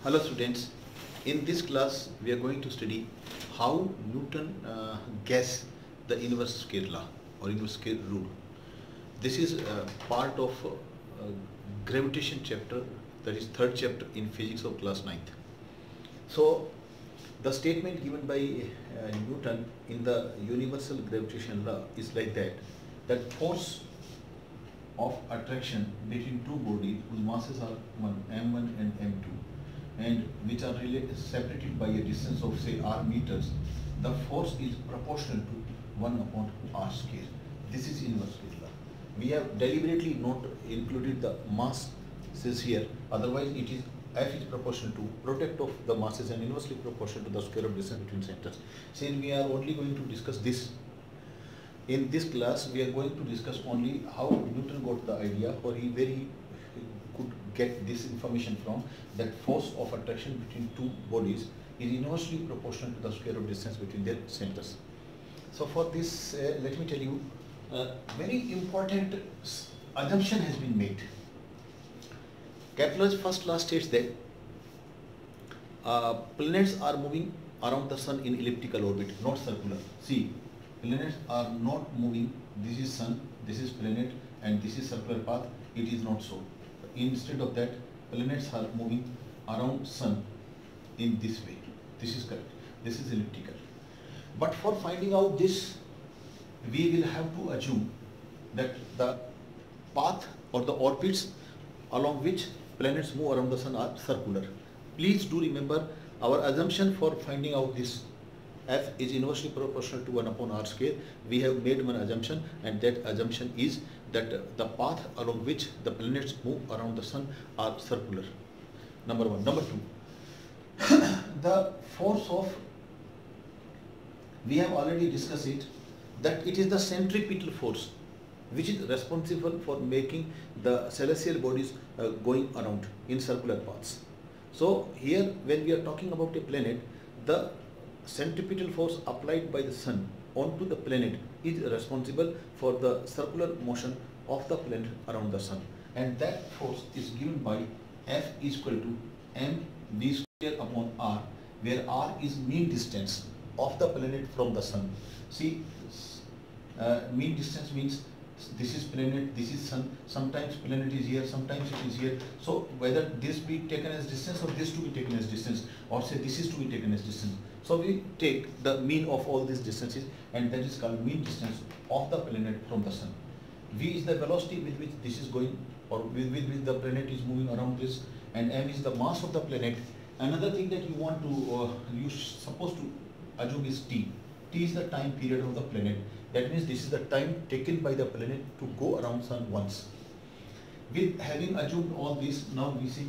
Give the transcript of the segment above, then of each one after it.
Hello students, in this class we are going to study how Newton guessed the inverse square law or inverse square rule. This is part of gravitation chapter, that is third chapter in physics of class 9th. So the statement given by Newton in the universal gravitation law is like that force of attraction between two bodies whose masses are m1 and m2 and which are separated by a distance of say r meters, the force is proportional to 1 upon r square. This is inverse square law. We have deliberately not included the masses here, otherwise it is F is proportional to product of the masses and inversely proportional to the square of distance between centers. Since we are only going to discuss this, in this class we are going to discuss only how Newton got the idea, or where he could get this information from, that force of attraction between two bodies is inversely proportional to the square of distance between their centers. So for this, let me tell you, very important assumption has been made. Kepler's first law states that planets are moving around the sun in elliptical orbit, not circular. See, planets are not moving. This is sun, this is planet, and this is circular path. It is not so. Instead of that, planets are moving around sun in this way. This is correct. This is elliptical. But for finding out this, we will have to assume that the path or the orbits along which planets move around the sun are circular. Please do remember our assumption for finding out this F is inversely proportional to 1 upon r square. We have made one assumption, and that assumption is that the path along which the planets move around the sun are circular. Number one. Number two, the force of, we have already discussed it, that it is the centripetal force which is responsible for making the celestial bodies going around in circular paths. So here when we are talking about a planet, the centripetal force applied by the sun onto the planet is responsible for the circular motion of the planet around the sun, and that force is given by F is equal to mv square upon r, where r is mean distance of the planet from the sun. See, mean distance means this is planet, this is sun. Sometimes planet is here, sometimes it is here. So whether this be taken as distance or this to be taken as distance, or say this is to be taken as distance. So we take the mean of all these distances, and that is called mean distance of the planet from the sun. V is the velocity with which this is going, or with which the planet is moving around this, and m is the mass of the planet. Another thing that you want to, you supposed to assume is t. T is the time period of the planet. That means this is the time taken by the planet to go around sun once. With having assumed all this, now we see,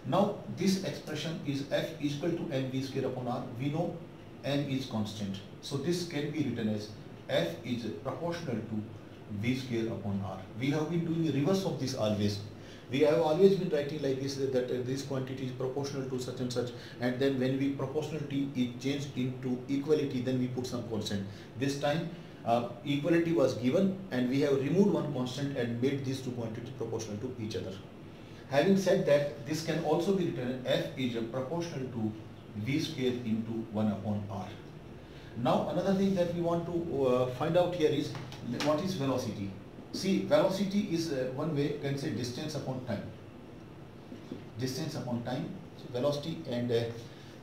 now this expression is F is equal to mv square upon r. We know m is constant. So this can be written as F is proportional to v square upon r. We have been doing the reverse of this always. We have always been writing like this, that this quantity is proportional to such and such, and then when we proportionality is changed into equality, then we put some constant. This time equality was given, and we have removed one constant and made these two quantities proportional to each other. Having said that, this can also be written F is proportional to v square into 1 upon r. Now another thing that we want to find out here is what is velocity. See, velocity is one way, can say distance upon time. Distance upon time. So velocity and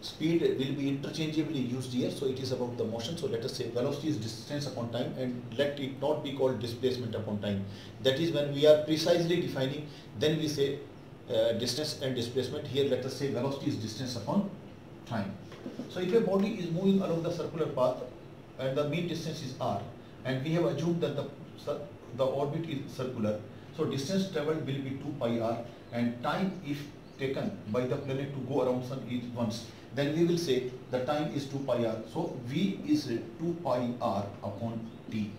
speed will be interchangeably used here. So it is about the motion. So let us say velocity is distance upon time, and let it not be called displacement upon time. That is when we are precisely defining, then we say distance and displacement. Here let us say velocity is distance upon time. So if a body is moving along the circular path and the mean distance is r, and we have assumed that the orbit is circular, so distance traveled will be 2 pi r, and time if taken by the planet to go around sun is once, then we will say the time is 2 pi r. So v is 2 pi r upon t.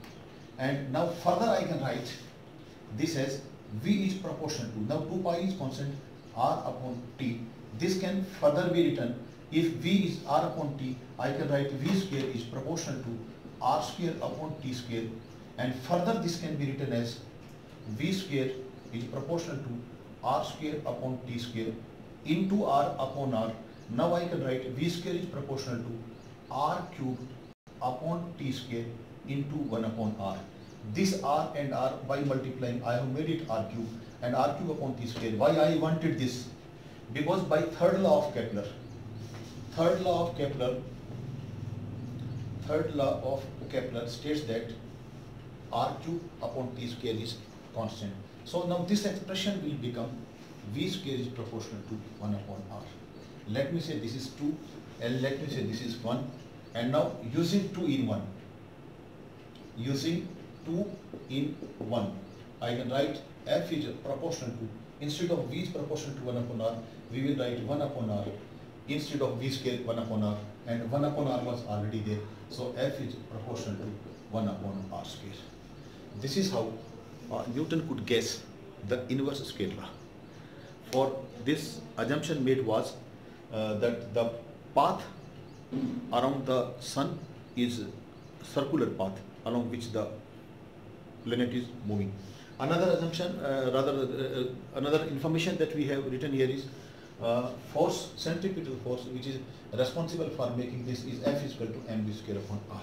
And now further I can write this as v is proportional to, now 2 pi is constant, r upon t. This can further be written, if v is r upon t, I can write v square is proportional to r square upon t square, and further this can be written as v square is proportional to r square upon t square, into r upon r. Now I can write v square is proportional to r cubed upon t square into 1 upon r. This r and r by multiplying I have made it r cube and r cube upon t square. Why I wanted this? Because by third law of Kepler states that r cube upon t square is constant. So now this expression will become v square is proportional to 1 upon r. Let me say this is 2 and let me say this is 1, and now using 2 in 1, I can write f is proportional to, instead of v is proportional to 1 upon r, we will write 1 upon r instead of v square 1 upon r, and 1 upon r was already there. So f is proportional to 1 upon r square. This is how Newton could guess the inverse square law. For this, assumption made was that the path around the sun is circular path along which the planet is moving. Another assumption, another information that we have written here is force, centripetal force, which is responsible for making this, is F is equal to mv square upon r.